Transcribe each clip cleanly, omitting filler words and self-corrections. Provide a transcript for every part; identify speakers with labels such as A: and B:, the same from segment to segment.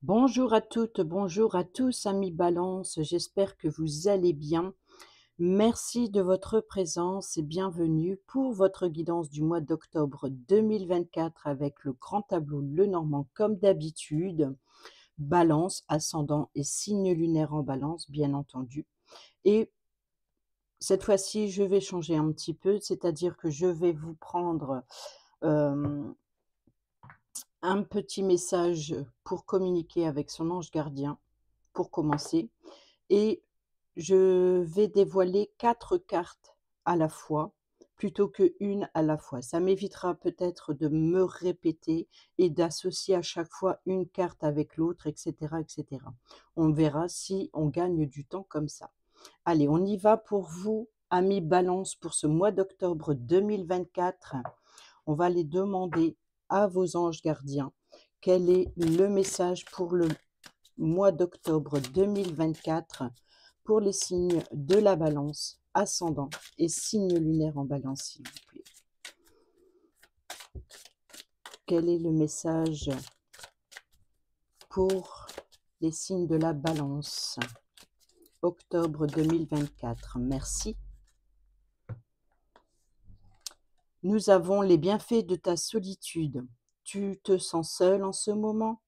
A: Bonjour à toutes, bonjour à tous, amis Balance. J'espère que vous allez bien. Merci de votre présence et bienvenue pour votre guidance du mois d'octobre 2024 avec le grand tableau Lenormand comme d'habitude. Balance, ascendant et signe lunaire en Balance, bien entendu. Et cette fois-ci, je vais changer un petit peu, c'est-à-dire que je vais vous prendre euh, un petit message pour communiquer avec son ange gardien, pour commencer. Et je vais dévoiler 4 cartes à la fois, plutôt qu'une à la fois. Ça m'évitera peut-être de me répéter et d'associer à chaque fois une carte avec l'autre, et cetera, et cetera. On verra si on gagne du temps comme ça. Allez, on y va pour vous, amis Balance, pour ce mois d'octobre 2024. On va les demander à vos anges gardiens quel est le message pour le mois d'octobre 2024 pour les signes de la Balance, ascendant et signe lunaire en Balance, s'il vous plaît. Quel est le message pour les signes de la Balance, octobre 2024? Merci. Nous avons les bienfaits de ta solitude. Tu te sens seul en ce moment?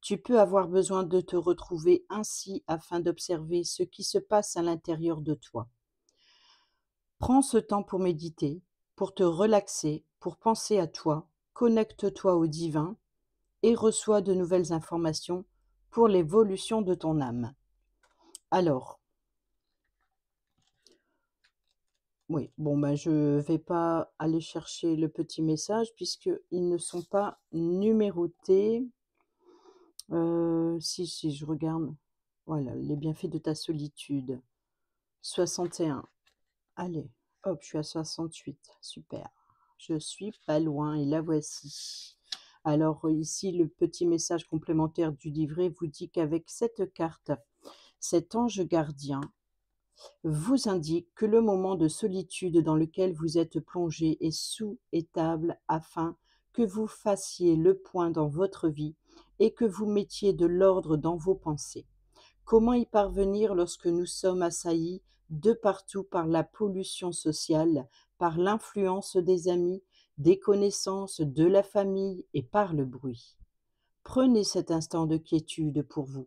A: Tu peux avoir besoin de te retrouver ainsi afin d'observer ce qui se passe à l'intérieur de toi. Prends ce temps pour méditer, pour te relaxer, pour penser à toi, connecte-toi au divin et reçois de nouvelles informations pour l'évolution de ton âme. Alors, oui, bon, ben, je ne vais pas aller chercher le petit message puisqu'ils ne sont pas numérotés. Si, je regarde. Voilà, les bienfaits de ta solitude. 61. Allez, hop, je suis à 68. Super. Je suis pas loin et la voici. Alors ici, le petit message complémentaire du livret vous dit qu'avec cette carte, cet ange gardien vous indique que le moment de solitude dans lequel vous êtes plongé est souhaitable afin que vous fassiez le point dans votre vie et que vous mettiez de l'ordre dans vos pensées. Comment y parvenir lorsque nous sommes assaillis de partout par la pollution sociale, par l'influence des amis, des connaissances, de la famille et par le bruit? Prenez cet instant de quiétude pour vous.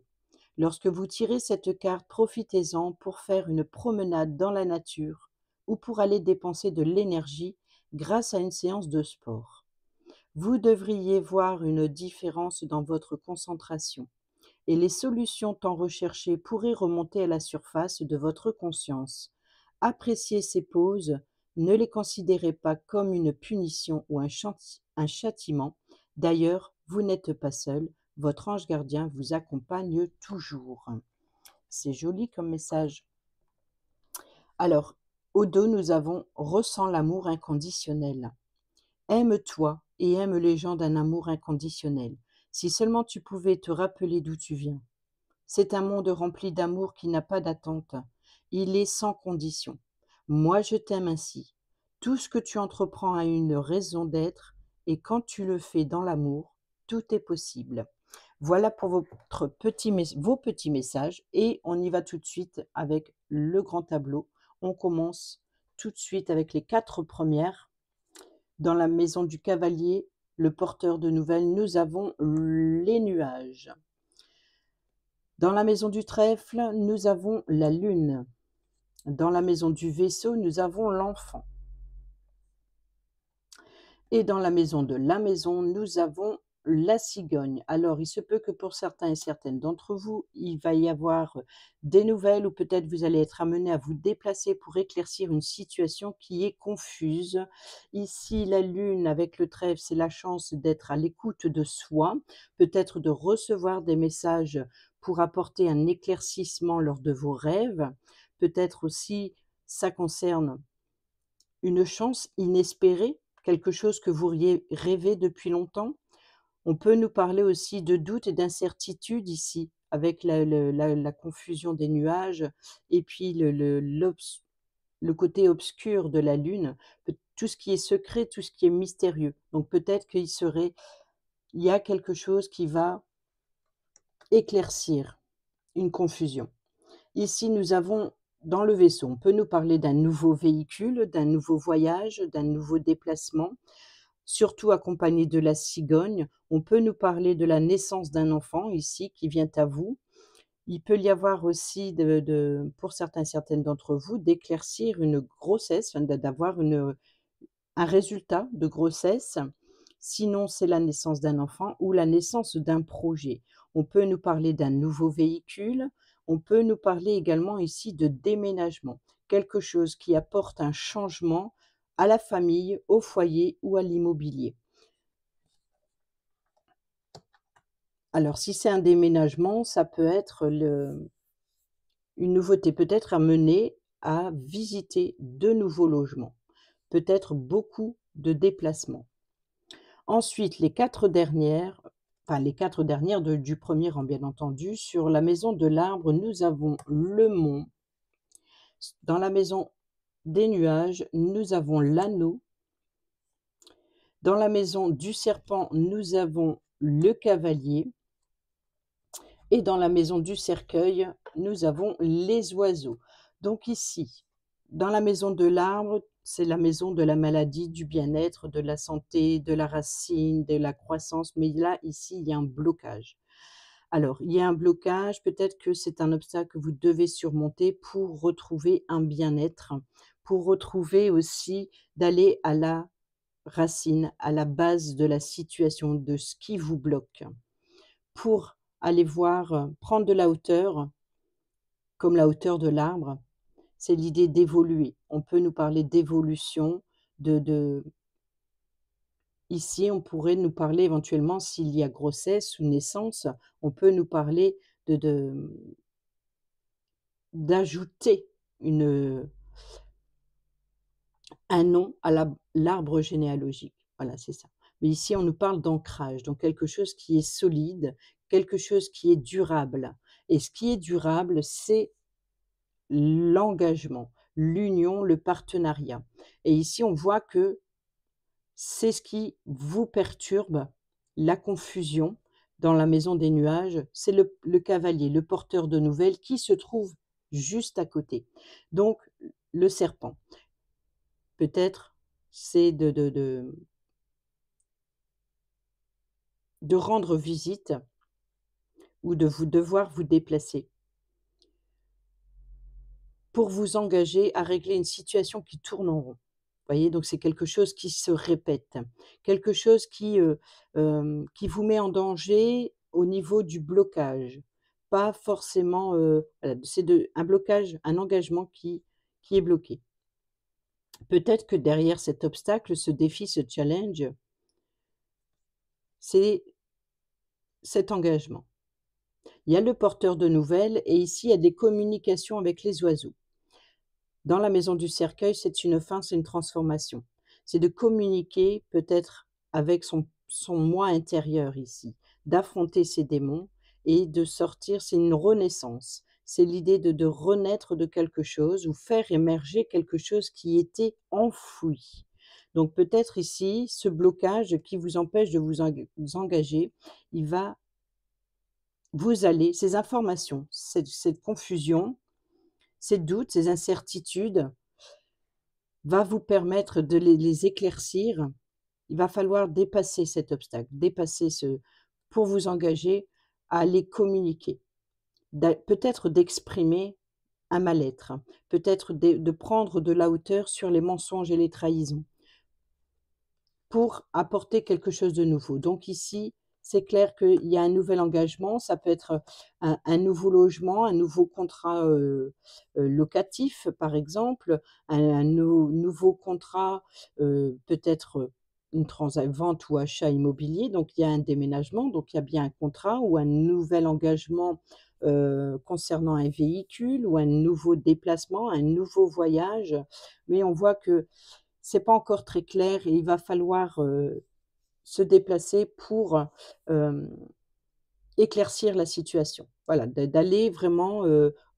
A: Lorsque vous tirez cette carte, profitez-en pour faire une promenade dans la nature ou pour aller dépenser de l'énergie grâce à une séance de sport. Vous devriez voir une différence dans votre concentration et les solutions tant recherchées pourraient remonter à la surface de votre conscience. Appréciez ces pauses, ne les considérez pas comme une punition ou un châtiment. D'ailleurs, vous n'êtes pas seul, votre ange gardien vous accompagne toujours. C'est joli comme message. Alors, au dos, nous avons ressens l'amour inconditionnel. Aime-toi et aime les gens d'un amour inconditionnel. Si seulement tu pouvais te rappeler d'où tu viens. C'est un monde rempli d'amour qui n'a pas d'attente. Il est sans condition. Moi, je t'aime ainsi. Tout ce que tu entreprends a une raison d'être, et quand tu le fais dans l'amour, tout est possible. Voilà pour vos petits messages, et on y va tout de suite avec le grand tableau. On commence tout de suite avec les 4 premières. Dans la maison du cavalier, le porteur de nouvelles, nous avons les nuages. Dans la maison du trèfle, nous avons la lune. Dans la maison du vaisseau, nous avons l'enfant. Et dans la maison de la maison, nous avons la cigogne. Alors, il se peut que pour certains et certaines d'entre vous, il va y avoir des nouvelles ou peut-être vous allez être amené à vous déplacer pour éclaircir une situation qui est confuse. Ici, la lune avec le trèfle, c'est la chance d'être à l'écoute de soi, peut-être de recevoir des messages pour apporter un éclaircissement lors de vos rêves. Peut-être aussi, ça concerne une chance inespérée, quelque chose que vous auriez rêvé depuis longtemps. On peut nous parler aussi de doute et d'incertitude ici, avec la confusion des nuages et puis le côté obscur de la lune, tout ce qui est secret, tout ce qui est mystérieux. Donc peut-être il y a quelque chose qui va éclaircir une confusion. Ici, nous avons dans le vaisseau, on peut nous parler d'un nouveau véhicule, d'un nouveau voyage, d'un nouveau déplacement, surtout accompagné de la cigogne. On peut nous parler de la naissance d'un enfant ici qui vient à vous. Il peut y avoir aussi pour certains, certaines d'entre vous, d'éclaircir une grossesse, enfin d'avoir un résultat de grossesse. Sinon, c'est la naissance d'un enfant ou la naissance d'un projet. On peut nous parler d'un nouveau véhicule, on peut nous parler également ici de déménagement, quelque chose qui apporte un changement à la famille, au foyer ou à l'immobilier. Alors si c'est un déménagement, ça peut être une nouveauté, peut-être amener à visiter de nouveaux logements, peut-être beaucoup de déplacements. Ensuite, les 4 dernières du premier rang, bien entendu. Sur la maison de l'arbre, nous avons le mont. Dans la maison des nuages, nous avons l'anneau. Dans la maison du serpent, nous avons le cavalier. Et dans la maison du cercueil, nous avons les oiseaux. Donc ici, dans la maison de l'arbre, c'est la maison de la maladie, du bien-être, de la santé, de la racine, de la croissance. Mais là, ici, il y a un blocage. Alors, il y a un blocage, peut-être que c'est un obstacle que vous devez surmonter pour retrouver un bien-être, pour retrouver aussi d'aller à la racine, à la base de la situation, de ce qui vous bloque. Pour aller voir, prendre de la hauteur, comme la hauteur de l'arbre, c'est l'idée d'évoluer. On peut nous parler d'évolution, de ici, on pourrait nous parler éventuellement s'il y a grossesse ou naissance, on peut nous parler de d'ajouter une, un nom à l'arbre généalogique. Voilà, c'est ça. Mais ici, on nous parle d'ancrage, donc quelque chose qui est solide, quelque chose qui est durable. Et ce qui est durable, c'est l'engagement, l'union, le partenariat. Et ici, on voit que c'est ce qui vous perturbe, la confusion dans la maison des nuages, c'est le cavalier, le porteur de nouvelles qui se trouve juste à côté. Donc le serpent, peut-être, c'est de rendre visite ou de vous devoir vous déplacer pour vous engager à régler une situation qui tourne en rond. Voyez? Donc c'est quelque chose qui se répète, quelque chose qui vous met en danger au niveau du blocage. Pas forcément, voilà, c'est un blocage, un engagement qui est bloqué. Peut-être que derrière cet obstacle, ce défi, ce challenge, c'est cet engagement. Il y a le porteur de nouvelles et ici, il y a des communications avec les oiseaux. Dans la maison du cercueil, c'est une fin, c'est une transformation. C'est de communiquer peut-être avec son moi intérieur ici, d'affronter ses démons et de sortir, c'est une renaissance. C'est l'idée de renaître de quelque chose ou faire émerger quelque chose qui était enfoui. Donc peut-être ici, ce blocage qui vous empêche de vous engager, il va vous aller, ces informations, cette confusion, ces doutes, ces incertitudes, va vous permettre de les éclaircir. Il va falloir dépasser cet obstacle, dépasser pour vous engager à les communiquer. Peut-être d'exprimer un mal-être, peut-être de prendre de la hauteur sur les mensonges et les trahisons pour apporter quelque chose de nouveau. Donc ici, c'est clair qu'il y a un nouvel engagement, ça peut être un nouveau logement, un nouveau contrat, locatif par exemple, un nouveau contrat, peut-être, une vente ou achat immobilier. Donc il y a un déménagement, donc il y a bien un contrat ou un nouvel engagement, concernant un véhicule ou un nouveau déplacement, un nouveau voyage. Mais on voit que c'est pas encore très clair et il va falloir, se déplacer pour, hem, éclaircir la situation. Voilà, d'aller vraiment,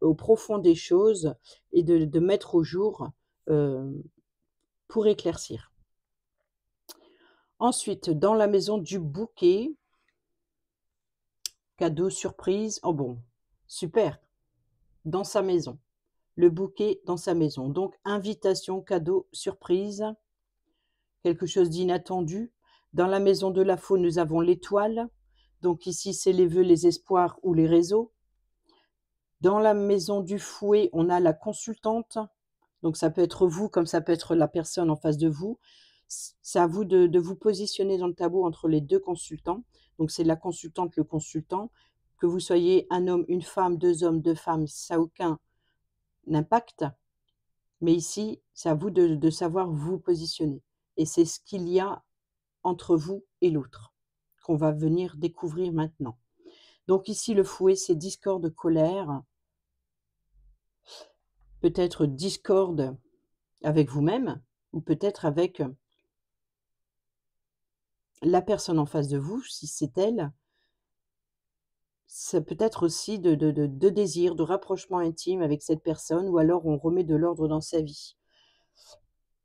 A: au profond des choses et de mettre au jour, hem, pour éclaircir. Ensuite, dans la maison du bouquet, cadeau surprise. Oh bon, super, dans sa maison. Le bouquet dans sa maison. Donc invitation, cadeau, surprise, quelque chose d'inattendu. Dans la maison de la faux, nous avons l'étoile. Donc ici, c'est les vœux, les espoirs ou les réseaux. Dans la maison du fouet, on a la consultante. Donc ça peut être vous, comme ça peut être la personne en face de vous. C'est à vous de vous positionner dans le tableau entre les 2 consultants. Donc c'est la consultante, le consultant. Que vous soyez un homme, une femme, 2 hommes, 2 femmes, ça a aucun impact. Mais ici, c'est à vous de savoir vous positionner et c'est ce qu'il y a entre vous et l'autre, qu'on va venir découvrir maintenant. Donc ici, le fouet, c'est discorde, colère, peut-être discorde avec vous-même ou peut-être avec la personne en face de vous, si c'est elle. Ça peut être aussi de désir, de rapprochement intime avec cette personne ou alors on remet de l'ordre dans sa vie.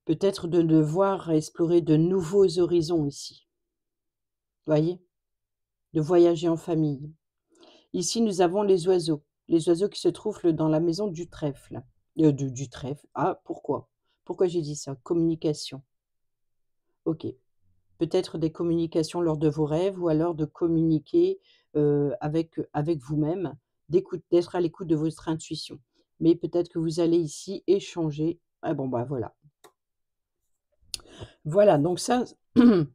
A: Peut-être de devoir explorer de nouveaux horizons ici. Voyez? De voyager en famille. Ici, nous avons les oiseaux qui se trouvent dans la maison du trèfle. Du trèfle. Ah, pourquoi? Pourquoi j'ai dit ça? Communication. OK. Peut-être des communications lors de vos rêves ou alors de communiquer, avec vous-même, d'être à l'écoute de votre intuition. Mais peut-être que vous allez ici échanger. Ah bon, bah, voilà. Voilà, donc ça,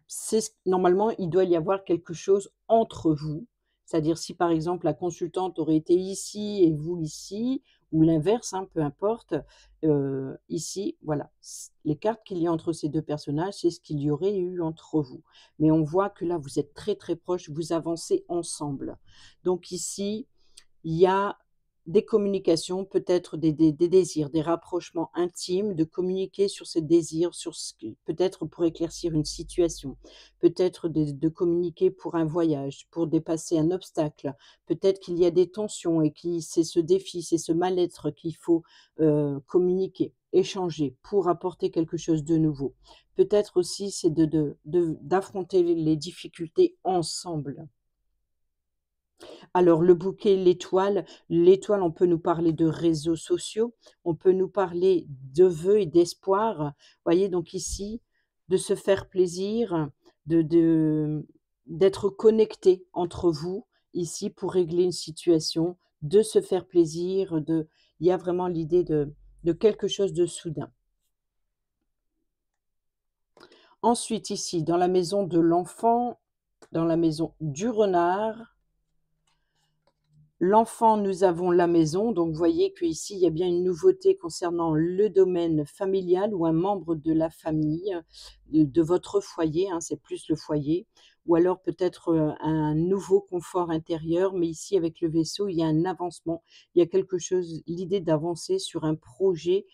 A: c'est ce normalement, il doit y avoir quelque chose entre vous. C'est-à-dire si, par exemple, la consultante aurait été ici et vous ici ou l'inverse, hein, peu importe, ici, voilà, les cartes qu'il y a entre ces 2 personnages, c'est ce qu'il y aurait eu entre vous. Mais on voit que là, vous êtes très, très proches, vous avancez ensemble. Donc ici, il y a des communications, peut-être des désirs, des rapprochements intimes, de communiquer sur ces désirs, sur ce qui peut-être pour éclaircir une situation, peut-être de communiquer pour un voyage, pour dépasser un obstacle. Peut-être qu'il y a des tensions et qui c'est ce défi, c'est ce mal-être qu'il faut, communiquer, échanger pour apporter quelque chose de nouveau. Peut-être aussi c'est d'affronter les difficultés ensemble. Alors le bouquet, l'étoile, on peut nous parler de réseaux sociaux, on peut nous parler de vœux et d'espoir. Voyez donc ici, de se faire plaisir, de d'être connecté entre vous, ici, pour régler une situation, de se faire plaisir, il y a vraiment l'idée de quelque chose de soudain. Ensuite ici, dans la maison de l'enfant, dans la maison du renard. L'enfant, nous avons la maison, donc vous voyez qu'ici, il y a bien une nouveauté concernant le domaine familial ou un membre de la famille, de votre foyer, hein, c'est plus le foyer, ou alors peut-être, un nouveau confort intérieur, mais ici avec le vaisseau, il y a un avancement, il y a quelque chose l'idée d'avancer sur un projet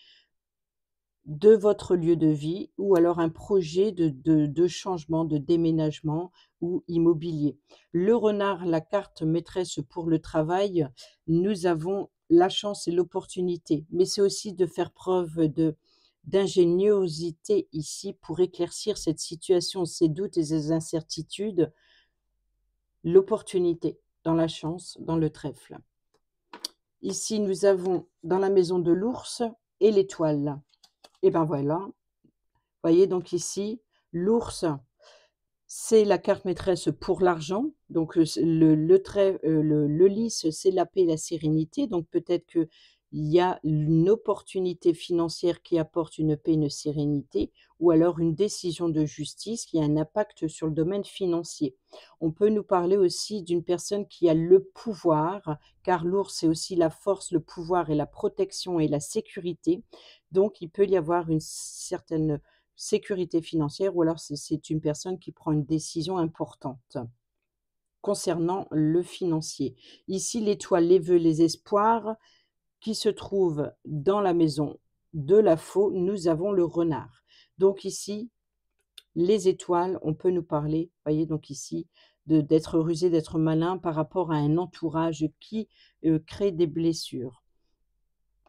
A: de votre lieu de vie ou alors un projet de changement, de déménagement ou immobilier. Le renard, la carte maîtresse pour le travail, nous avons la chance et l'opportunité, mais c'est aussi de faire preuve d'ingéniosité ici pour éclaircir cette situation, ces doutes et ces incertitudes, l'opportunité dans la chance, dans le trèfle. Ici, nous avons dans la maison de l'ours et l'étoile. Et ben voilà, voyez donc ici, l'ours, c'est la carte maîtresse pour l'argent, donc c le lys, c'est la paix et la sérénité, donc peut-être qu'il y a une opportunité financière qui apporte une paix, une sérénité ou alors une décision de justice qui a un impact sur le domaine financier. On peut nous parler aussi d'une personne qui a le pouvoir, car l'ours, c'est aussi la force, le pouvoir et la protection et la sécurité, donc il peut y avoir une certaine sécurité financière ou alors c'est une personne qui prend une décision importante concernant le financier. Ici, l'étoile, les vœux, les espoirs qui se trouvent dans la maison de la faux, nous avons le renard. Donc ici, les étoiles, on peut nous parler, voyez donc ici, d'être rusé, d'être malin par rapport à un entourage qui crée des blessures,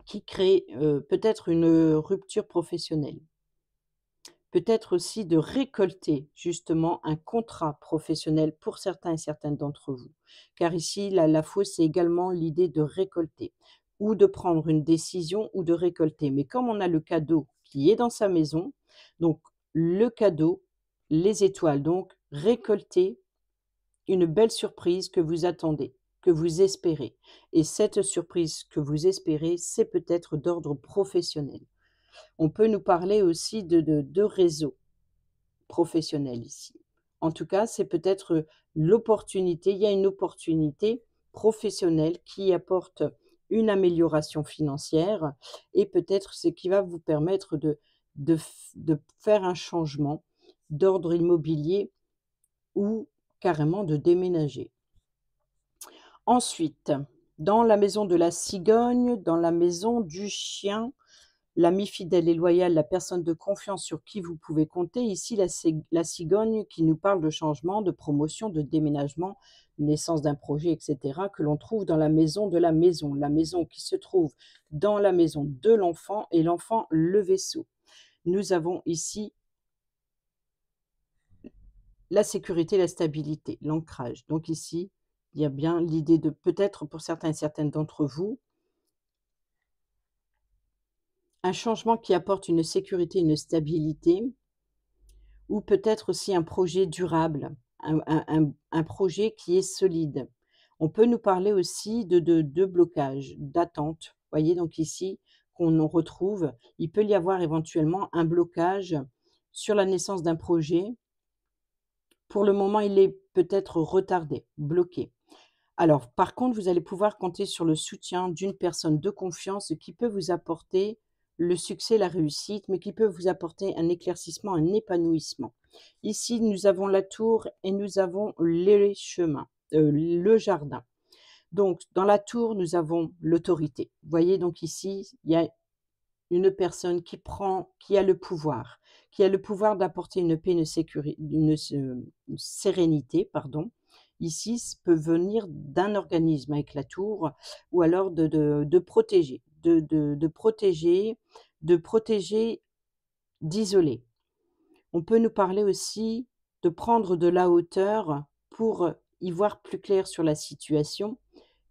A: qui crée peut-être une rupture professionnelle. peut-être aussi de récolter justement un contrat professionnel pour certains et certaines d'entre vous. Car ici, la fausse, c'est également l'idée de récolter ou de prendre une décision ou de récolter. Mais comme on a le cadeau qui est dans sa maison, donc le cadeau, les étoiles, donc récolter une belle surprise que vous attendez, que vous espérez. Et cette surprise que vous espérez, c'est peut-être d'ordre professionnel. On peut nous parler aussi de réseau professionnel ici. En tout cas, c'est peut-être l'opportunité, il y a une opportunité professionnelle qui apporte une amélioration financière et peut-être ce qui va vous permettre de faire un changement d'ordre immobilier ou carrément de déménager. Ensuite, dans la maison de la cigogne, dans la maison du chien, l'ami fidèle et loyal, la personne de confiance sur qui vous pouvez compter. Ici, la cigogne qui nous parle de changement, de promotion, de déménagement, naissance d'un projet, etc., que l'on trouve dans la maison de la maison qui se trouve dans la maison de l'enfant et l'enfant, le vaisseau. Nous avons ici la sécurité, la stabilité, l'ancrage. Donc ici, il y a bien l'idée de peut-être pour certains et certaines d'entre vous, un changement qui apporte une sécurité, une stabilité, ou peut-être aussi un projet durable, un projet qui est solide. On peut nous parler aussi de blocage, d'attente. Voyez donc ici qu'on en retrouve, il peut y avoir éventuellement un blocage sur la naissance d'un projet. Pour le moment, il est peut-être retardé, bloqué. Alors, par contre, vous allez pouvoir compter sur le soutien d'une personne de confiance qui peut vous apporter le succès, la réussite, mais qui peut vous apporter un éclaircissement, un épanouissement. Ici, nous avons la tour et nous avons les chemins, le jardin. Donc, dans la tour, nous avons l'autorité. Vous voyez, donc ici, il y a une personne qui a le pouvoir d'apporter une paix, une sérénité, pardon. Ici, ça peut venir d'un organisme avec la tour ou alors de protéger, de protéger, d'isoler. On peut nous parler aussi de prendre de la hauteur pour y voir plus clair sur la situation.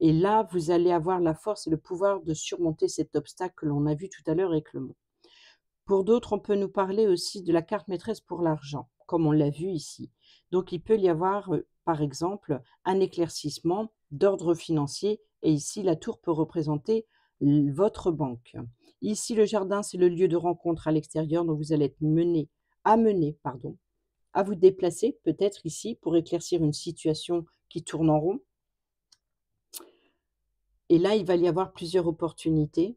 A: Et là, vous allez avoir la force et le pouvoir de surmonter cet obstacle que l'on a vu tout à l'heure avec le mot. Pour d'autres, on peut nous parler aussi de la carte maîtresse pour l'argent, comme on l'a vu ici. Donc, il peut y avoir, par exemple, un éclaircissement d'ordre financier. Et ici, la tour peut représenter votre banque. Ici, le jardin, c'est le lieu de rencontre à l'extérieur dont vous allez être amené, à vous déplacer, peut-être ici, pour éclaircir une situation qui tourne en rond. Et là, il va y avoir plusieurs opportunités,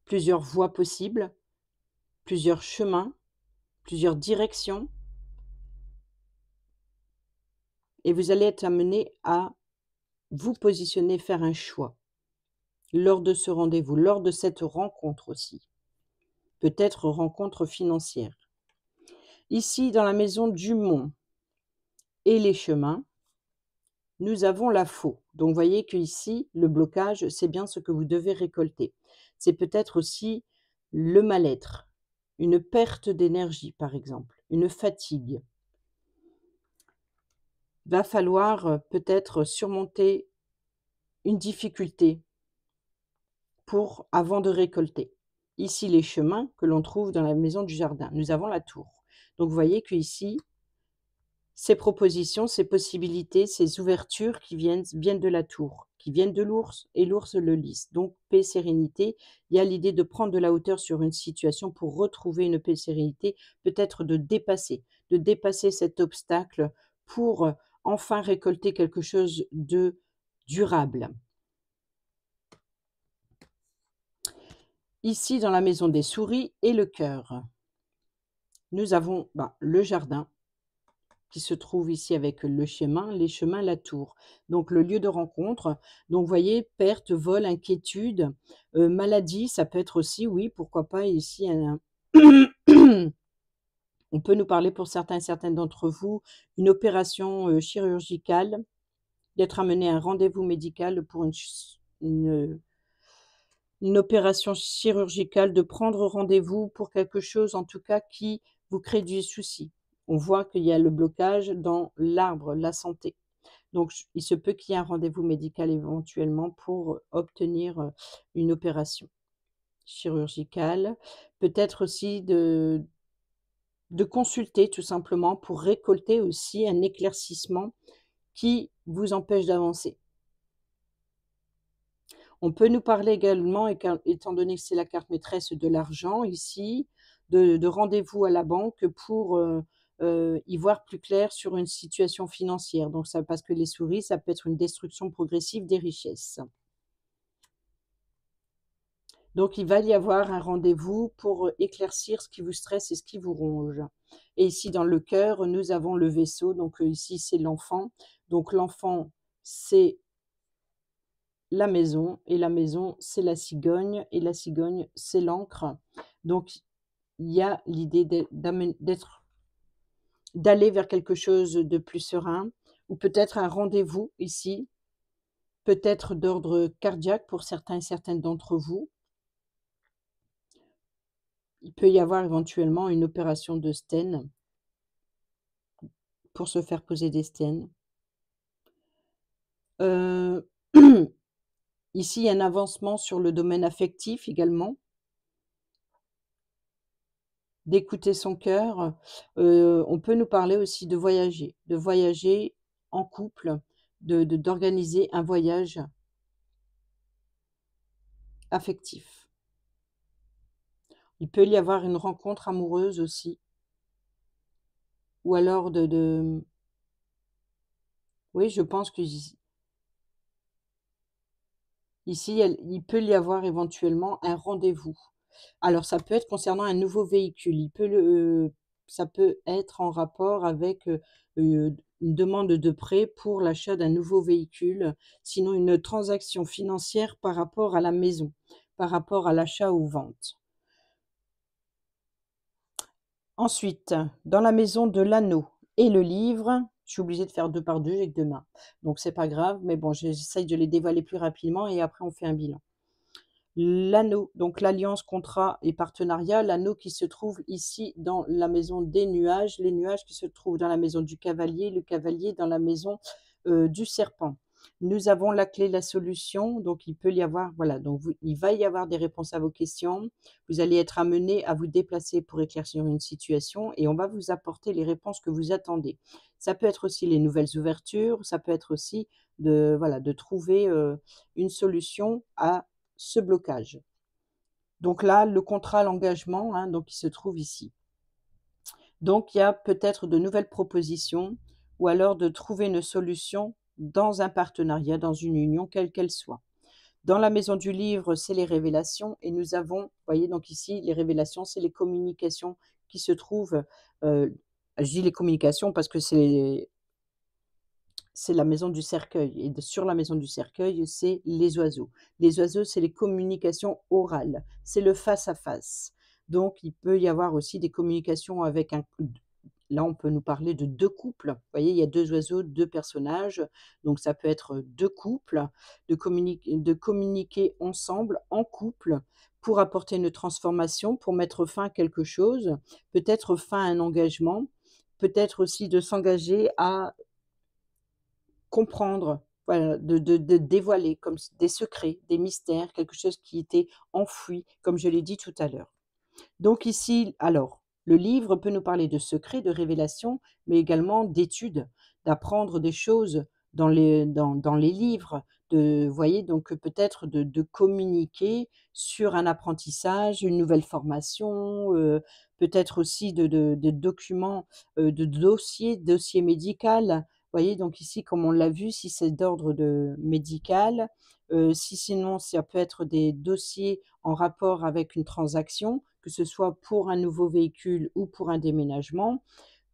A: plusieurs voies possibles, plusieurs chemins, plusieurs directions. Et vous allez être amené à vous positionner, faire un choix lors de ce rendez-vous, lors de cette rencontre aussi. Peut-être rencontre financière. Ici, dans la maison du mont et les chemins, nous avons la faux. Donc, vous voyez qu'ici, le blocage, c'est bien ce que vous devez récolter. C'est peut-être aussi le mal-être, une perte d'énergie, par exemple, une fatigue. Va falloir peut-être surmonter une difficulté avant de récolter. Ici, les chemins que l'on trouve dans la maison du jardin. Nous avons la tour. Donc, vous voyez qu'ici, ces propositions, ces possibilités, ces ouvertures qui viennent de la tour, qui viennent de l'ours, et l'ours le lisse. Donc, paix, sérénité. Il y a l'idée de prendre de la hauteur sur une situation pour retrouver une paix, sérénité, peut-être de dépasser cet obstacle pour enfin récolter quelque chose de durable. Ici, dans la maison des souris et le cœur, nous avons le jardin qui se trouve ici avec le chemin, les chemins, la tour. Donc, le lieu de rencontre. Donc, vous voyez, perte, vol, inquiétude, maladie, ça peut être aussi, oui, pourquoi pas ici on peut nous parler pour certains et certaines d'entre vous, une opération chirurgicale, d'être amené à un rendez-vous médical pour une opération chirurgicale, de prendre rendez-vous pour quelque chose en tout cas qui vous créez du souci. On voit qu'il y a le blocage dans l'arbre, la santé. Donc il se peut qu'il y ait un rendez-vous médical éventuellement pour obtenir, une opération chirurgicale. Peut-être aussi de consulter tout simplement pour récolter aussi un éclaircissement qui vous empêche d'avancer. On peut nous parler également, étant donné que c'est la carte maîtresse de l'argent ici, de rendez-vous à la banque pour, y voir plus clair sur une situation financière. Donc ça, parce que les souris, ça peut être une destruction progressive des richesses. Donc il va y avoir un rendez-vous pour, éclaircir ce qui vous stresse et ce qui vous ronge. Et ici dans le cœur, nous avons le vaisseau, donc ici c'est l'enfant. Donc l'enfant, c'est la maison et la maison, c'est la cigogne et la cigogne, c'est l'encre. Donc il y a l'idée d'aller vers quelque chose de plus serein ou peut-être un rendez-vous ici, peut-être d'ordre cardiaque pour certains et certaines d'entre vous. Il peut y avoir éventuellement une opération de stène pour se faire poser des stènes. Heu, ici, il y a un avancement sur le domaine affectif également. D'écouter son cœur, on peut nous parler aussi de voyager en couple, d'organiser un voyage affectif. Il peut y avoir une rencontre amoureuse aussi ou alors oui, je pense qu'ici, il peut y avoir éventuellement un rendez-vous. Alors ça peut être concernant un nouveau véhicule, ça peut être en rapport avec, une demande de prêt pour l'achat d'un nouveau véhicule, sinon une transaction financière par rapport à la maison, par rapport à l'achat ou vente. Ensuite, dans la maison de l'anneau et le livre, je suis obligée de faire 2 par 2, j'ai que 2 mains, donc c'est pas grave, mais bon, j'essaye de les dévoiler plus rapidement et après on fait un bilan. L'anneau, donc l'alliance, contrat et partenariat, l'anneau qui se trouve ici dans la maison des nuages, les nuages qui se trouvent dans la maison du cavalier, le cavalier dans la maison, du serpent. Nous avons la clé, la solution, donc il peut y avoir voilà, donc il va y avoir des réponses à vos questions. Vous allez être amené à vous déplacer pour éclaircir une situation et on va vous apporter les réponses que vous attendez. Ça peut être aussi les nouvelles ouvertures, ça peut être aussi voilà, de trouver, une solution à ce blocage. Donc là, le contrat, l'engagement, hein, donc il se trouve ici. Donc il y a peut-être de nouvelles propositions ou alors de trouver une solution dans un partenariat, dans une union, quelle qu'elle soit. Dans la maison du livre, c'est les révélations et nous avons, vous voyez donc ici, les révélations, c'est les communications qui se trouvent, je dis les communications parce que c'est la maison du cercueil et sur la maison du cercueil, c'est les oiseaux. Les oiseaux, c'est les communications orales, c'est le face à face. Donc il peut y avoir aussi des communications avec là, on peut nous parler de 2 couples. Vous voyez, il y a 2 oiseaux, 2 personnages, donc ça peut être 2 couples, de communiquer ensemble, en couple, pour apporter une transformation, pour mettre fin à quelque chose, peut-être fin à un engagement, peut-être aussi de s'engager à comprendre, voilà, de dévoiler comme des secrets, des mystères, quelque chose qui était enfoui, comme je l'ai dit tout à l'heure. Donc ici, alors, le livre peut nous parler de secrets, de révélations, mais également d'études, d'apprendre des choses dans les livres, vous voyez, donc peut-être de communiquer sur un apprentissage, une nouvelle formation, peut-être aussi de documents, de dossier médical. Vous voyez, donc ici, comme on l'a vu, si c'est d'ordre médical, si sinon ça peut être des dossiers en rapport avec une transaction, que ce soit pour un nouveau véhicule ou pour un déménagement,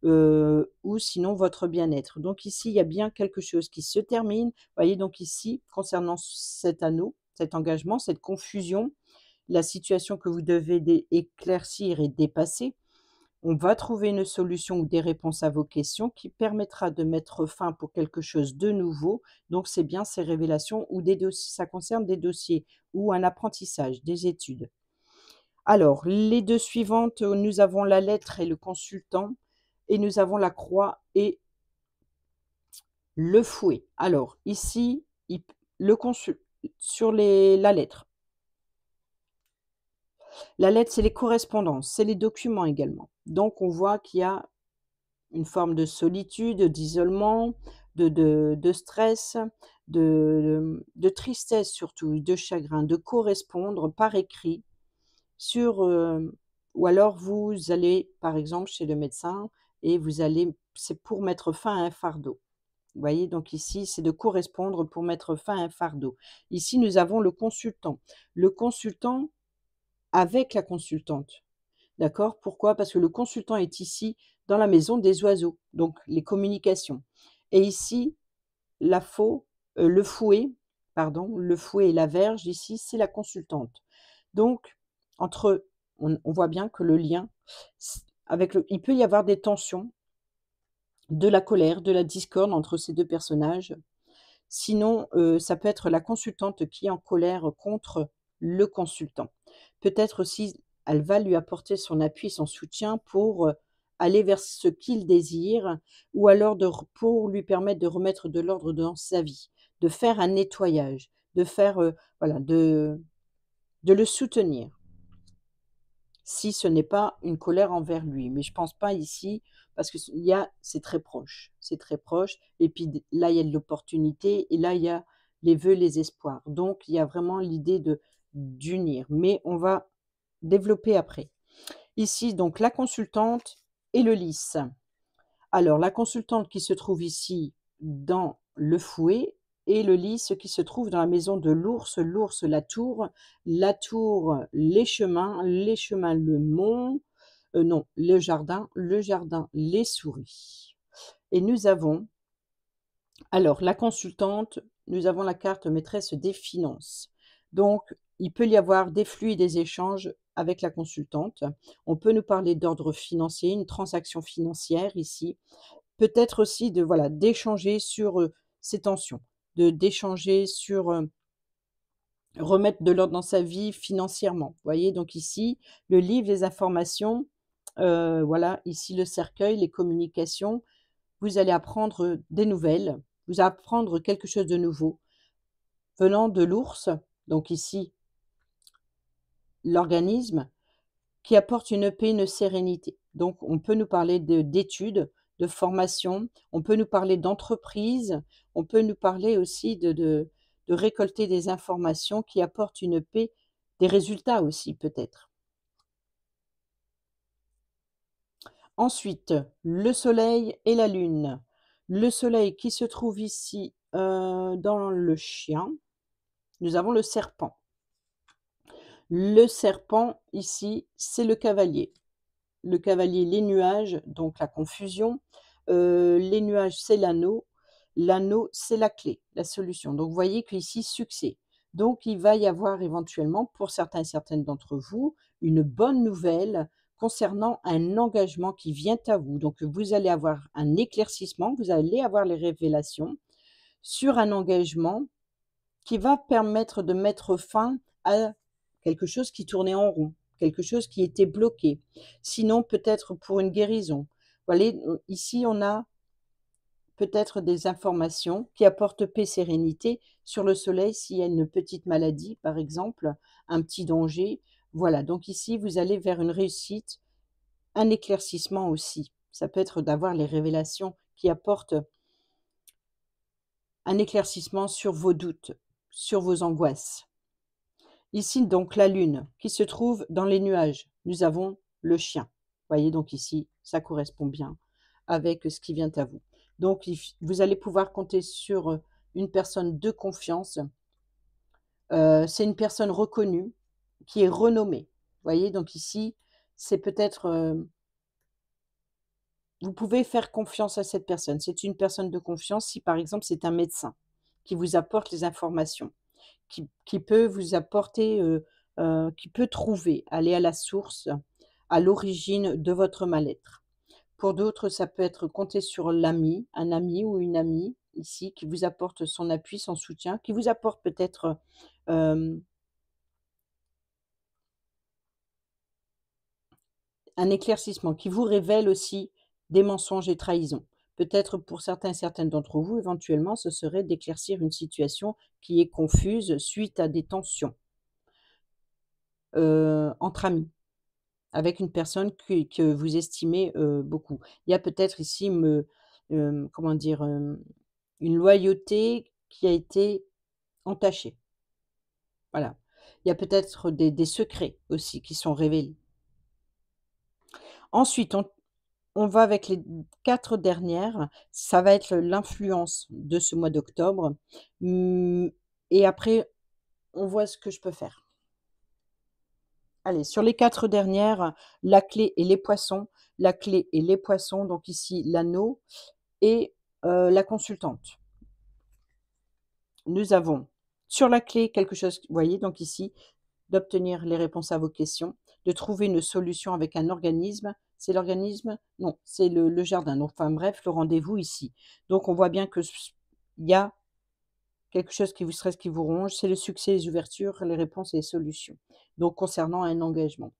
A: ou sinon votre bien-être. Donc ici, il y a bien quelque chose qui se termine. Vous voyez, donc ici, concernant cet anneau, cet engagement, cette confusion, la situation que vous devez éclaircir et dépasser, on va trouver une solution ou des réponses à vos questions qui permettra de mettre fin pour quelque chose de nouveau. Donc c'est bien ces révélations ou des dossiers, ça concerne des dossiers ou un apprentissage, des études. Alors, les 2 suivantes, nous avons la lettre et le consultant et nous avons la croix et le fouet. Alors ici, il p le consul sur les la lettre. La lettre, c'est les correspondances, c'est les documents également. Donc on voit qu'il y a une forme de solitude, d'isolement, de stress, de tristesse surtout, de chagrin, de correspondre par écrit sur, ou alors vous allez, par exemple, chez le médecin et vous allez c'est pour mettre fin à un fardeau. Vous voyez? Donc ici, c'est de correspondre pour mettre fin à un fardeau. Ici, nous avons le consultant. Le consultant avec la consultante. D'accord? Pourquoi? Parce que le consultant est ici dans la maison des oiseaux, donc les communications. Et ici, la faux le fouet, pardon, le fouet et la verge ici, c'est la consultante. Donc entre on voit bien que le lien avec le il peut y avoir des tensions, de la colère, de la discorde entre ces 2 personnages. Sinon, ça peut être la consultante qui est en colère contre le consultant. Peut-être aussi, elle va lui apporter son appui, son soutien pour, aller vers ce qu'il désire ou alors pour lui permettre de remettre de l'ordre dans sa vie, de faire un nettoyage, de faire, voilà, de le soutenir. Si ce n'est pas une colère envers lui, mais je pense pas ici parce que c'est très proche et puis d là, il y a de l'opportunité et là, il y a les vœux, les espoirs. Donc il y a vraiment l'idée de d'unir, mais on va développer après. Ici, donc la consultante et le lys. Alors la consultante qui se trouve ici dans le fouet et le lys qui se trouve dans la maison de l'ours, l'ours la tour les chemins le mont, non, le jardin les souris. Et nous avons alors la consultante, nous avons la carte maîtresse des finances. Donc il peut y avoir des flux et des échanges avec la consultante. On peut nous parler d'ordre financier, une transaction financière ici. Peut-être aussi de voilà, d'échanger sur, ces tensions, d'échanger sur, remettre de l'ordre dans sa vie financièrement. Vous voyez? Donc ici, le livre, les informations, voilà, ici le cercueil, les communications, vous allez apprendre, des nouvelles, vous apprendre quelque chose de nouveau venant de l'ours, donc ici l'organisme qui apporte une paix, une sérénité. Donc on peut nous parler d'études, de formation, on peut nous parler d'entreprise, on peut nous parler aussi de récolter des informations qui apportent une paix, des résultats aussi peut-être. Ensuite, le soleil et la lune. Le soleil qui se trouve ici, dans le chien, nous avons le serpent. Le serpent ici, c'est le cavalier. Le cavalier, les nuages, donc la confusion. Les nuages, c'est l'anneau. L'anneau, c'est la clé, la solution. Donc, vous voyez qu'ici, succès. Donc, il va y avoir éventuellement, pour certains et certaines d'entre vous, une bonne nouvelle concernant un engagement qui vient à vous. Donc, vous allez avoir un éclaircissement, vous allez avoir les révélations sur un engagement qui va permettre de mettre fin à quelque chose qui tournait en rond, quelque chose qui était bloqué. Sinon, peut-être pour une guérison. Vous voyez, ici, on a peut-être des informations qui apportent paix, sérénité. Sur le soleil, s'il y a une petite maladie, par exemple, un petit danger. Voilà, donc ici, vous allez vers une réussite, un éclaircissement aussi. Ça peut être d'avoir les révélations qui apportent un éclaircissement sur vos doutes, sur vos angoisses. Ici, donc, la lune qui se trouve dans les nuages. Nous avons le chien. Vous voyez, donc ici, ça correspond bien avec ce qui vient à vous. Donc, vous allez pouvoir compter sur une personne de confiance. C'est une personne reconnue, qui est renommée. Vous voyez, donc ici, c'est peut-être, vous pouvez faire confiance à cette personne. C'est une personne de confiance si, par exemple, c'est un médecin qui vous apporte les informations. Qui peut vous apporter, qui peut trouver, aller à la source, à l'origine de votre mal-être. Pour d'autres, ça peut être compter sur l'ami, un ami ou une amie ici qui vous apporte son appui, son soutien, qui vous apporte peut-être, hem, un éclaircissement qui vous révèle aussi des mensonges et trahisons. Peut-être pour certains et certaines d'entre vous, éventuellement, ce serait d'éclaircir une situation qui est confuse suite à des tensions, entre amis, avec une personne que vous estimez, beaucoup. Il y a peut-être ici comment dire? Une loyauté qui a été entachée. Voilà. Il y a peut-être des secrets aussi qui sont révélés. Ensuite, on va avec les 4 dernières, ça va être l'influence de ce mois d'octobre, mmh et après on voit ce que je peux faire. Allez, sur les 4 dernières, la clé et les poissons. La clé et les poissons, donc ici l'anneau et la consultante. Nous avons sur la clé quelque chose, vous voyez donc ici, d'obtenir les réponses à vos questions, de trouver une solution avec un organisme. C'est l'organisme? Non, c'est le jardin. Donc enfin bref, le rendez-vous ici. Donc on voit bien que il y a quelque chose qui vous stresse, qui vous ronge, c'est le succès, les ouvertures, les réponses et les solutions. Donc concernant un engagement.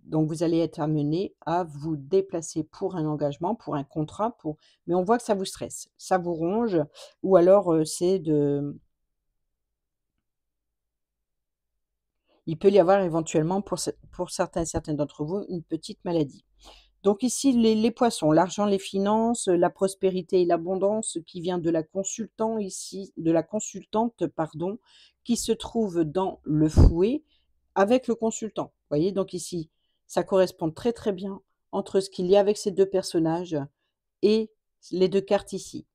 A: Donc vous allez être amené à vous déplacer pour un engagement, pour un contrat, mais on voit que ça vous stresse, ça vous ronge ou alors, il peut y avoir éventuellement pour certains et certaines d'entre vous, une petite maladie. Donc ici, les poissons, l'argent, les finances, la prospérité et l'abondance qui vient de la consultante, pardon, qui se trouve dans le fouet avec le consultant. Vous voyez? Donc ici, ça correspond très, très bien entre ce qu'il y a avec ces 2 personnages et les 2 cartes ici.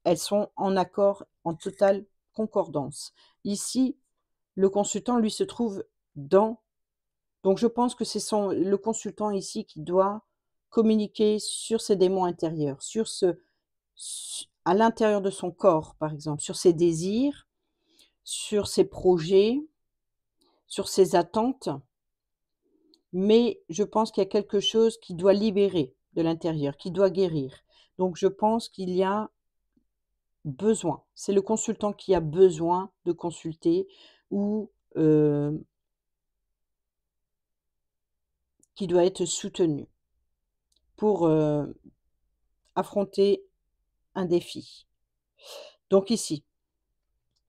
A: Elles sont en accord, en totale concordance. Ici, le consultant, lui, se trouve dans donc je pense que c'est le consultant ici qui doit communiquer sur ses démons intérieurs, à l'intérieur de son corps, par exemple, sur ses désirs, sur ses projets, sur ses attentes, mais je pense qu'il y a quelque chose qui doit libérer de l'intérieur, qui doit guérir. Donc je pense qu'il y a besoin, c'est le consultant qui a besoin de consulter ou, qui doit être soutenu pour, affronter un défi. Donc ici,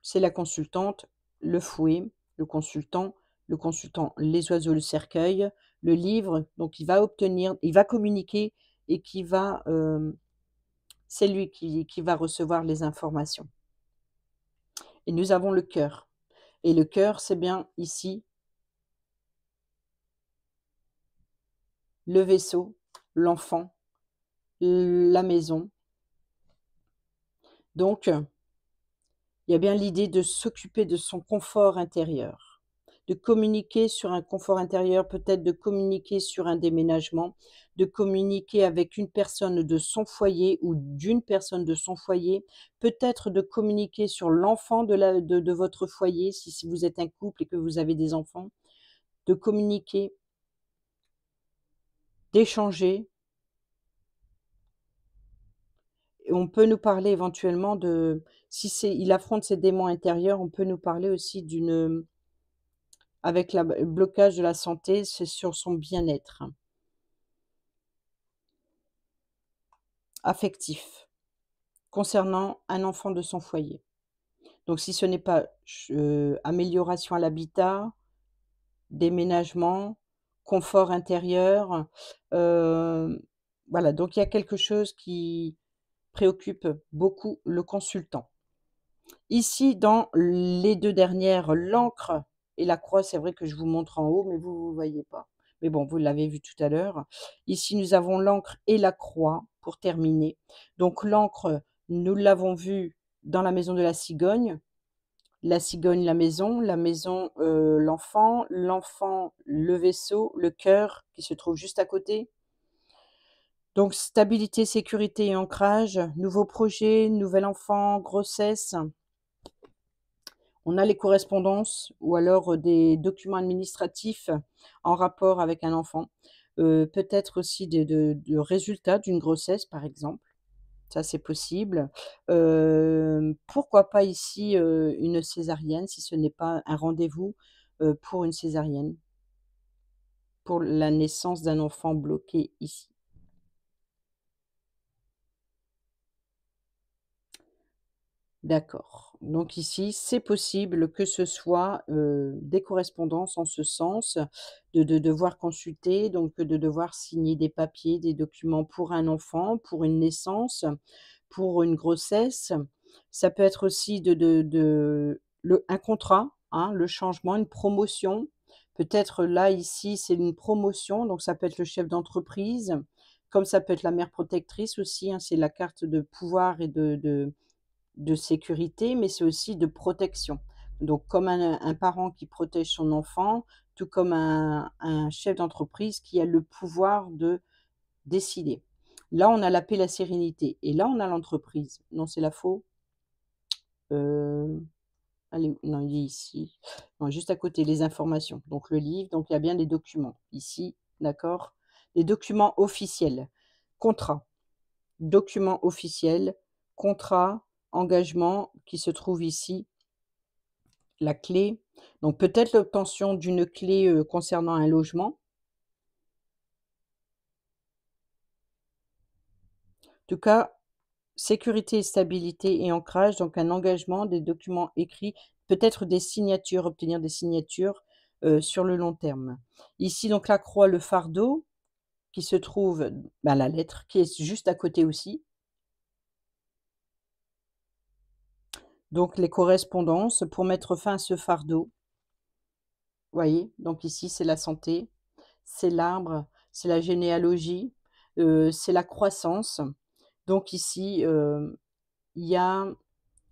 A: c'est la consultante, le fouet, le consultant, les oiseaux, le cercueil, le livre, donc il va communiquer et c'est lui qui va recevoir les informations. Et nous avons le cœur et le cœur, c'est bien ici le vaisseau, l'enfant, la maison. Donc il y a bien l'idée de s'occuper de son confort intérieur, de communiquer sur un confort intérieur, peut-être de communiquer sur un déménagement, de communiquer avec une personne de son foyer ou d'une personne de son foyer, peut-être de communiquer sur l'enfant de votre foyer, si vous êtes un couple et que vous avez des enfants, de communiquer, d'échanger. Et on peut nous parler éventuellement si il affronte ses démons intérieurs, on peut nous parler aussi avec le blocage de la santé, c'est sur son bien-être affectif, concernant un enfant de son foyer. Donc si ce n'est pas amélioration à l'habitat, déménagement, confort intérieur, voilà, donc il y a quelque chose qui préoccupe beaucoup le consultant. Ici, dans les 2 dernières, l'encre et la croix, c'est vrai que je vous montre en haut, mais vous ne voyez pas. Mais bon, vous l'avez vu tout à l'heure. Ici, nous avons l'encre et la croix pour terminer. Donc l'encre, nous l'avons vu dans la maison de la cigogne, la maison, l'enfant, le vaisseau, le cœur qui se trouve juste à côté. Donc stabilité, sécurité et ancrage, nouveau projet, nouvel enfant, grossesse. On a les correspondances ou alors, des documents administratifs en rapport avec un enfant. Peut-être aussi de résultats d'une grossesse, par exemple. Ça, c'est possible. Pourquoi pas ici, une césarienne, si ce n'est pas un rendez-vous, pour une césarienne. pour la naissance d'un enfant bloqué ici. D'accord. Donc ici, c'est possible que ce soit, des correspondances en ce sens, de devoir consulter, donc de devoir signer des papiers, des documents pour un enfant, pour une naissance, pour une grossesse. Ça peut être aussi un contrat, hein, le changement, une promotion. Peut-être là, ici, c'est une promotion, donc ça peut être le chef d'entreprise, comme ça peut être la mère protectrice aussi, hein, c'est la carte de pouvoir et de sécurité, mais c'est aussi de protection. Donc comme un parent qui protège son enfant, tout comme un chef d'entreprise qui a le pouvoir de décider. Là, on a la paix, la sérénité et là, on a l'entreprise. Non, c'est la faux? Heu, elle non, il est ici. Non, juste à côté, les informations. Donc le livre, donc il y a bien les documents. Ici, d'accord? Les documents officiels. Contrat, documents officiels, contrat, engagement qui se trouve ici. La clé, donc peut-être l'obtention d'une clé, concernant un logement. En tout cas, sécurité et stabilité et ancrage, donc un engagement, des documents écrits, peut-être des signatures, obtenir des signatures, sur le long terme. Ici donc la croix, le fardeau qui se trouve, bah, la lettre qui est juste à côté aussi. Donc les correspondances pour mettre fin à ce fardeau. Voyez? Donc ici, c'est la santé, c'est l'arbre, c'est la généalogie, c'est la croissance. Donc ici, il y a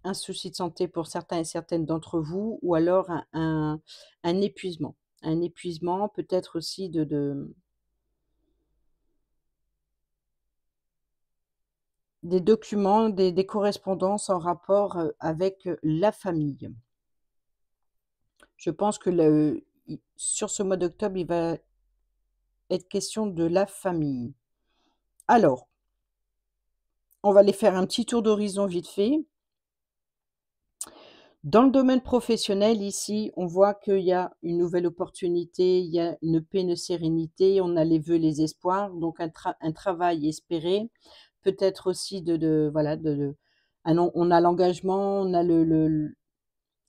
A: un souci de santé pour certains et certaines d'entre vous ou alors un épuisement. Un épuisement peut-être aussi de des documents, des correspondances en rapport, avec, la famille. Je pense que le i sur ce mois d'octobre, il va être question de la famille. Alors, on va aller faire un petit tour d'horizon vite fait. Dans le domaine professionnel, ici, on voit qu'il y a une nouvelle opportunité, il y a une paix, une sérénité, on a les vœux, les espoirs, donc un travail espéré. Peut-être aussi de voilà, on a l'engagement, on a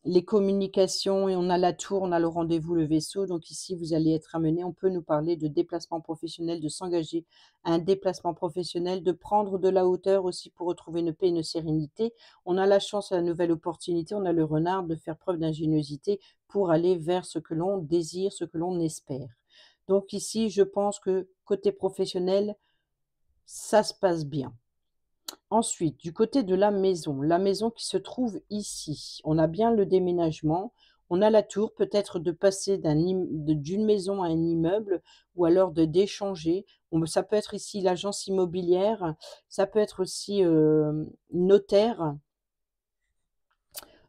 A: les communications et on a la tour, on a le rendez-vous, le vaisseau. Donc ici, vous allez être amené, on peut nous parler de déplacement professionnel, de s'engager à un déplacement professionnel, de prendre de la hauteur aussi pour retrouver une paix, une sérénité. On a la chance, la nouvelle opportunité, on a le renard de faire preuve d'ingéniosité pour aller vers ce que l'on désire, ce que l'on espère. Donc ici, je pense que côté professionnel, ça se passe bien. Ensuite, du côté de la maison qui se trouve ici, on a bien le déménagement, on a la tour, peut-être de passer d'une maison à un immeuble ou alors d'échanger. Ça peut être ici l'agence immobilière, ça peut être aussi, notaire,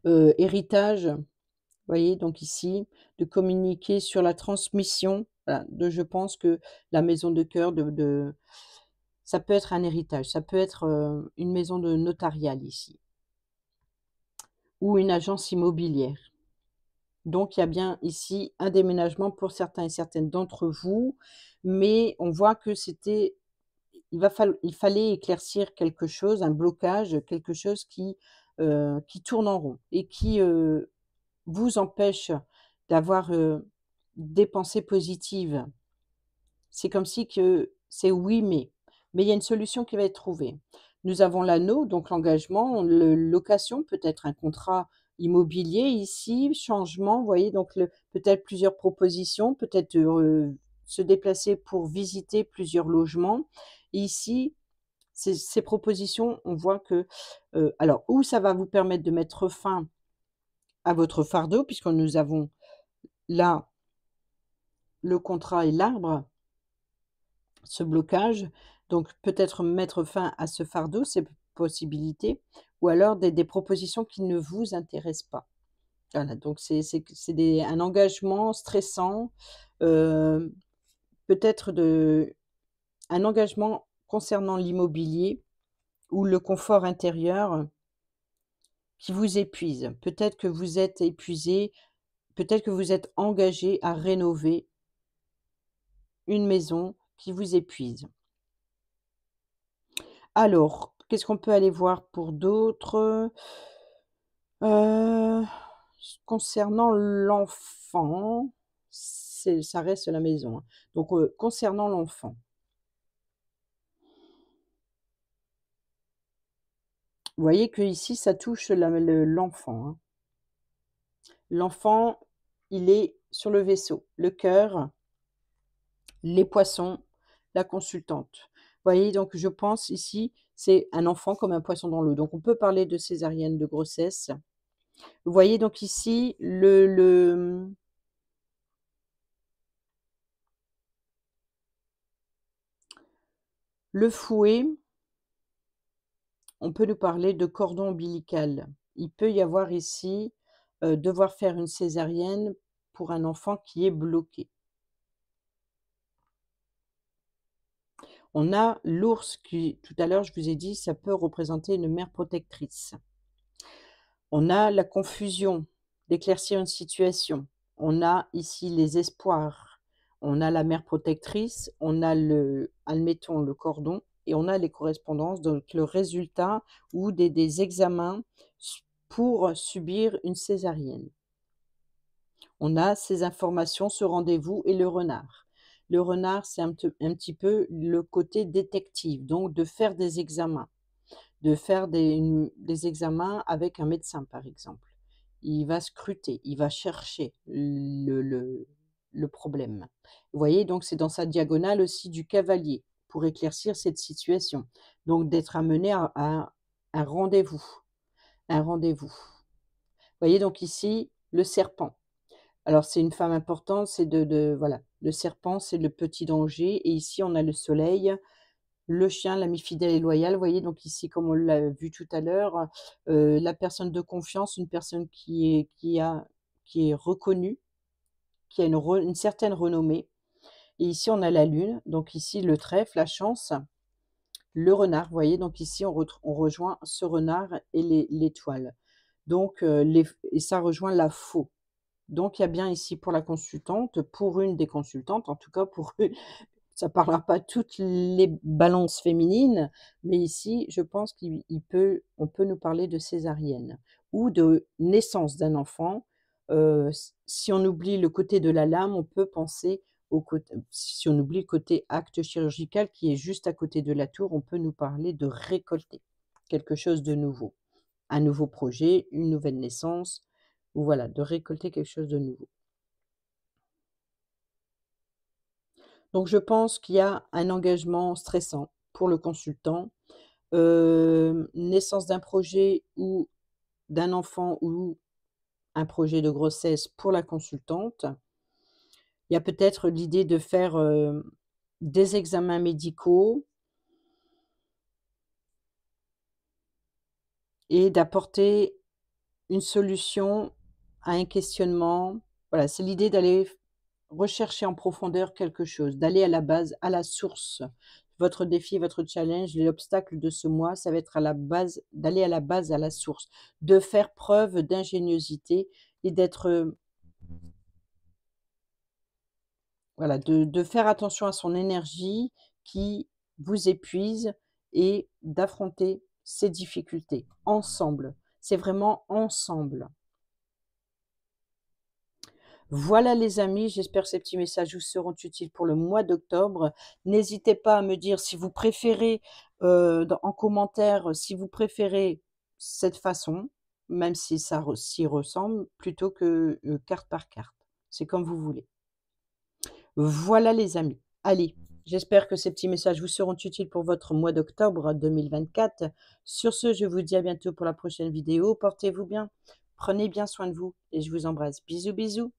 A: héritage, vous voyez? Donc ici, de communiquer sur la transmission, voilà, je pense que la maison de cœur ça peut être un héritage, ça peut être, une maison de notariale ici. Ou une agence immobilière. Donc il y a bien ici un déménagement pour certains et certaines d'entre vous, mais on voit que il fallait éclaircir quelque chose, un blocage, quelque chose qui tourne en rond et qui, vous empêche d'avoir, des pensées positives. C'est comme si que c'est oui, mais il y a une solution qui va être trouvée. Nous avons l'anneau, donc l'engagement, location, peut-être un contrat immobilier ici, changement, vous voyez? Donc peut-être plusieurs propositions, peut-être, se déplacer pour visiter plusieurs logements. Ici, ces propositions, on voit que, alors ou ça va vous permettre de mettre fin à votre fardeau puisque nous avons là le contrat et l'arbre. Ce blocage, donc peut-être mettre fin à ce fardeau, ces possibilités ou alors des propositions qui ne vous intéressent pas. Voilà, donc c'est un engagement stressant, heu, peut-être un engagement concernant l'immobilier ou le confort intérieur qui vous épuise. Peut-être que vous êtes épuisé, peut-être que vous êtes engagé à rénover une maison qui vous épuise. Alors, qu'est-ce qu'on peut aller voir pour d'autres? Heu, concernant l'enfant, ça reste la maison, hein. Donc, concernant l'enfant, vous voyez que ici ça touche l'enfant, hein. L'enfant, il est sur le vaisseau, le cœur, les poissons, la consultante. Vous voyez, donc je pense ici, c'est un enfant comme un poisson dans l'eau. Donc on peut parler de césarienne de grossesse. Vous voyez donc ici le fouet, on peut nous parler de cordon ombilical. Il peut y avoir ici, devoir faire une césarienne pour un enfant qui est bloqué. On a l'ours qui tout à l'heure je vous ai dit, ça peut représenter une mère protectrice. On a la confusion d'éclaircir une situation. On a ici les espoirs. On a la mère protectrice, on a admettons le cordon et on a les correspondances, donc le résultat ou des examens pour subir une césarienne. On a ces informations, ce rendez-vous et le renard. Le renard, c'est un petit peu le côté détective, donc de faire des examens. De faire des examens avec un médecin, par exemple. Il va scruter, il va chercher le problème. Vous voyez, donc c'est dans sa diagonale aussi du cavalier, pour éclaircir cette situation. Donc d'être amené à un rendez-vous, un rendez-vous. Vous voyez donc ici, le serpent. Alors c'est une femme importante, c'est de voilà, le serpent, c'est le petit danger et ici on a le soleil, le chien, l'ami fidèle et loyal, vous voyez? Donc ici, comme on l'a vu tout à l'heure, la personne de confiance, une personne qui est reconnue, qui a une certaine renommée et ici, on a la lune, donc ici, le trèfle, la chance, le renard, vous voyez? Donc ici, on rejoint ce renard et l'étoile. Donc les et ça rejoint la faux. Donc il y a bien ici pour la consultante, pour une des consultantes, en tout cas pour ça parlera pas toutes les balances féminines, mais ici, je pense on peut nous parler de césarienne ou de naissance d'un enfant. Si on oublie le côté de la lame, on peut penser au côté si on oublie le côté acte chirurgical qui est juste à côté de la tour, on peut nous parler de récolter quelque chose de nouveau. Un nouveau projet, une nouvelle naissance ou voilà, de récolter quelque chose de nouveau. Donc je pense qu'il y a un engagement stressant pour le consultant, naissance d'un projet ou d'un enfant ou un projet de grossesse pour la consultante. Il y a peut-être l'idée de faire, des examens médicaux et d'apporter une solution à un questionnement. Voilà, c'est l'idée d'aller rechercher en profondeur quelque chose, d'aller à la base, à la source. Votre défi, votre challenge, l'obstacle de ce mois, ça va être à la base d'aller à la base, à la source, de faire preuve d'ingéniosité et d'être, voilà, de faire attention à son énergie qui vous épuise et d'affronter ces difficultés ensemble. C'est vraiment ensemble. Voilà les amis, j'espère que ces petits messages vous seront utiles pour le mois d'octobre. N'hésitez pas à me dire si vous préférez, en commentaire, si vous préférez cette façon, même si s'y ressemble, plutôt que, carte par carte. C'est comme vous voulez. Voilà les amis. Allez, j'espère que ces petits messages vous seront utiles pour votre mois d'octobre 2024. Sur ce, je vous dis à bientôt pour la prochaine vidéo. Portez-vous bien, prenez bien soin de vous et je vous embrasse. Bisous, bisous.